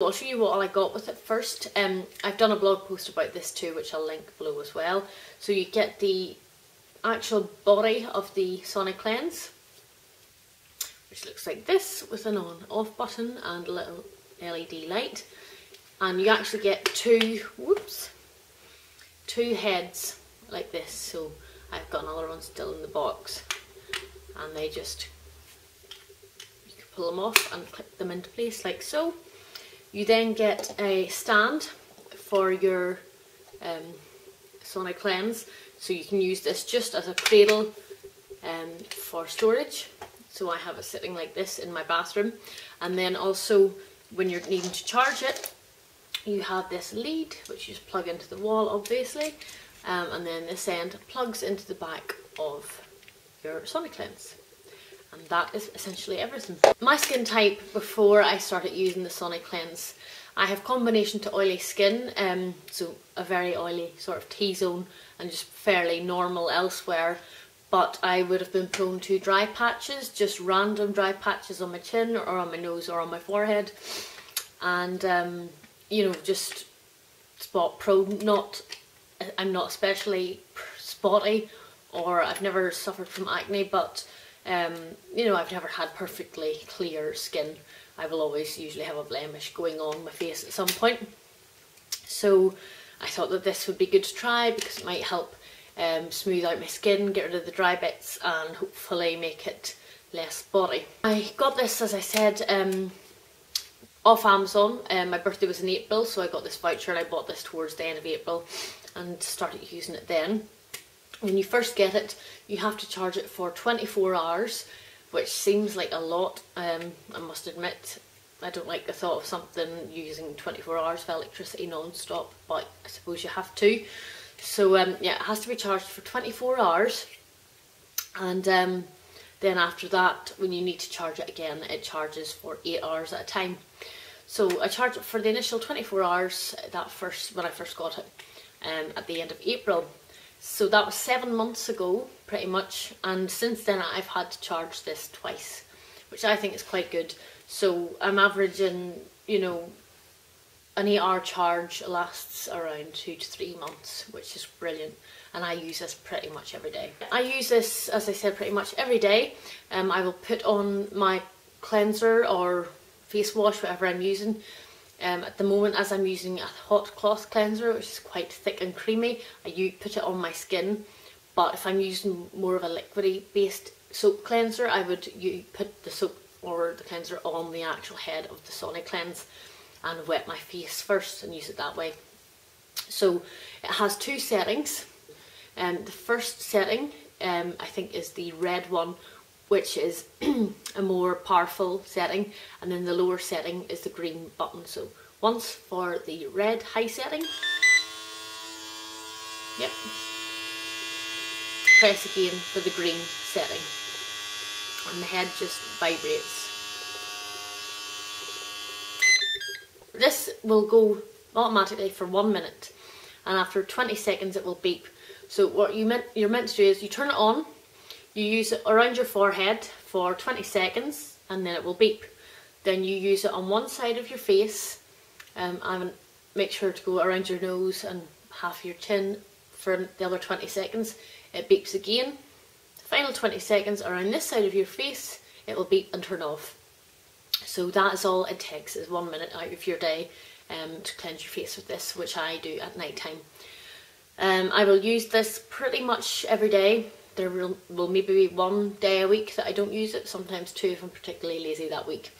I'll show you what I got with it first. I've done a blog post about this too, which I'll link below as well. So you get the actual body of the Sonic Cleanse, which looks like this with an on-off button and a little LED light. And you actually get two heads like this. So I've got another one still in the box, and they just, you can pull them off and clip them into place like so. You then get a stand for your Sonic Cleanse, so you can use this just as a cradle for storage. So I have it sitting like this in my bathroom, and then also when you're needing to charge it, you have this lead which you just plug into the wall obviously, and then this end plugs into the back of your Sonic Cleanse. And that is essentially everything. My skin type before I started using the Sonic Cleanse, I have combination to oily skin, so a very oily sort of T-zone and just fairly normal elsewhere, but I would have been prone to dry patches, just random dry patches on my chin or on my nose or on my forehead, and you know, just spot prone. I'm not especially spotty, or I've never suffered from acne, but you know, I've never had perfectly clear skin. I will always usually have a blemish going on my face at some point. So I thought that this would be good to try because it might help smooth out my skin, get rid of the dry bits, and hopefully make it less spotty. I got this, as I said, off Amazon. My birthday was in April, so I got this voucher and I bought this towards the end of April and started using it then. When you first get it, you have to charge it for 24 hours, which seems like a lot. I must admit, I don't like the thought of something using 24 hours of electricity non-stop, but I suppose you have to. So yeah, it has to be charged for 24 hours, and then after that, when you need to charge it again, it charges for 8 hours at a time. So I charged it for the initial 24 hours when I first got it, at the end of April. So that was 7 months ago, pretty much, and since then I've had to charge this twice, which I think is quite good. So I'm averaging, you know, an 8-hour charge lasts around 2 to 3 months, which is brilliant, and I use this pretty much every day. I use this, as I said, pretty much every day. I will put on my cleanser or face wash, whatever I'm using. At the moment, as I'm using a hot cloth cleanser, which is quite thick and creamy, I put it on my skin. But if I'm using more of a liquidy based soap cleanser, I would put the soap or the cleanser on the actual head of the Sonic Cleanse and wet my face first and use it that way. So it has two settings. The first setting I think is the red one, which is a more powerful setting, and then the lower setting is the green button. So once for the red high setting, yep, press again for the green setting, and the head just vibrates. This will go automatically for 1 minute, and after 20 seconds it will beep. So what you're meant to do is you turn it on, you use it around your forehead for 20 seconds and then it will beep. Then you use it on one side of your face, and make sure to go around your nose and half your chin for the other 20 seconds. It beeps again. The final 20 seconds around this side of your face, it will beep and turn off. So that is all it takes, is 1 minute out of your day to cleanse your face with this, which I do at night time. I will use this pretty much every day. There will maybe be 1 day a week that I don't use it, sometimes 2 if I'm particularly lazy that week.